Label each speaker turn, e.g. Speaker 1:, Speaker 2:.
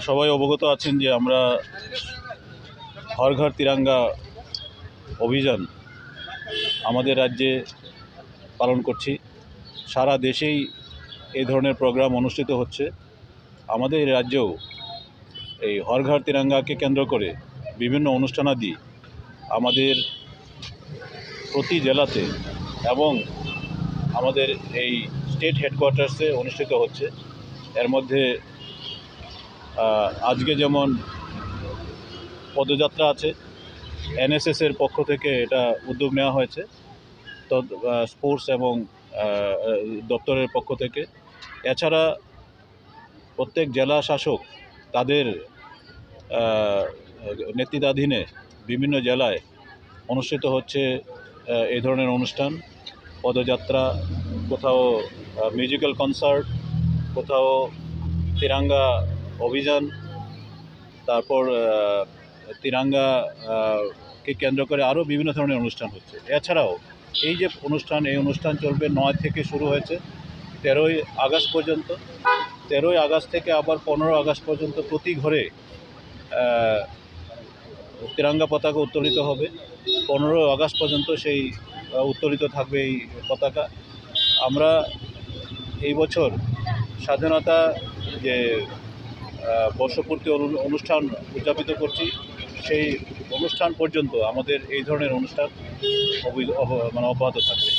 Speaker 1: সবাই অবগত আছেন যে আমরা হর ঘর তিরঙ্গা অভিযান আমাদের রাজ্যে পালন করছি। সারা দেশেই এই ধরনের প্রোগ্রাম অনুষ্ঠিত হচ্ছে। আমাদের রাজ্যেও এই হর ঘর তিরঙ্গাকে কেন্দ্র করে বিভিন্ন অনুষ্ঠানাদি আমাদের প্রতি জেলাতে এবং আমাদের এই স্টেট হেডকোয়ার্টার্সে অনুষ্ঠিত হচ্ছে। এর মধ্যে আজকে যেমন পদযাত্রা আছে, এনএসএসের পক্ষ থেকে এটা উদ্যোগ নেওয়া হয়েছে, তো স্পোর্টস এবং দপ্তরের পক্ষ থেকে। এছাড়া প্রত্যেক জেলা শাসক তাদের নেতৃত্বাধীনে বিভিন্ন জেলায় অনুষ্ঠিত হচ্ছে এই ধরনের অনুষ্ঠান, পদযাত্রা, কোথাও মিউজিক্যাল কনসার্ট, কোথাও তিরঙ্গা অভিযান, তারপর তিরঙ্গাকে কেন্দ্র করে আরও বিভিন্ন ধরনের অনুষ্ঠান হচ্ছে। এছাড়াও এই যে অনুষ্ঠান, এই অনুষ্ঠান চলবে 9 থেকে শুরু হয়েছে 13ই আগস্ট পর্যন্ত। 13ই আগস্ট থেকে আবার 15 আগস্ট পর্যন্ত প্রতি ঘরে তিরঙ্গা পতাকা উত্তোলিত হবে। 15 আগস্ট পর্যন্ত সেই উত্তোলিত থাকবে এই পতাকা। আমরা এই বছর স্বাধীনতা যে বর্ষপূর্তি অনুষ্ঠান উদযাপিত করছি, সেই অনুষ্ঠান পর্যন্ত আমাদের এই ধরনের অনুষ্ঠান অব্যাহত থাকবে।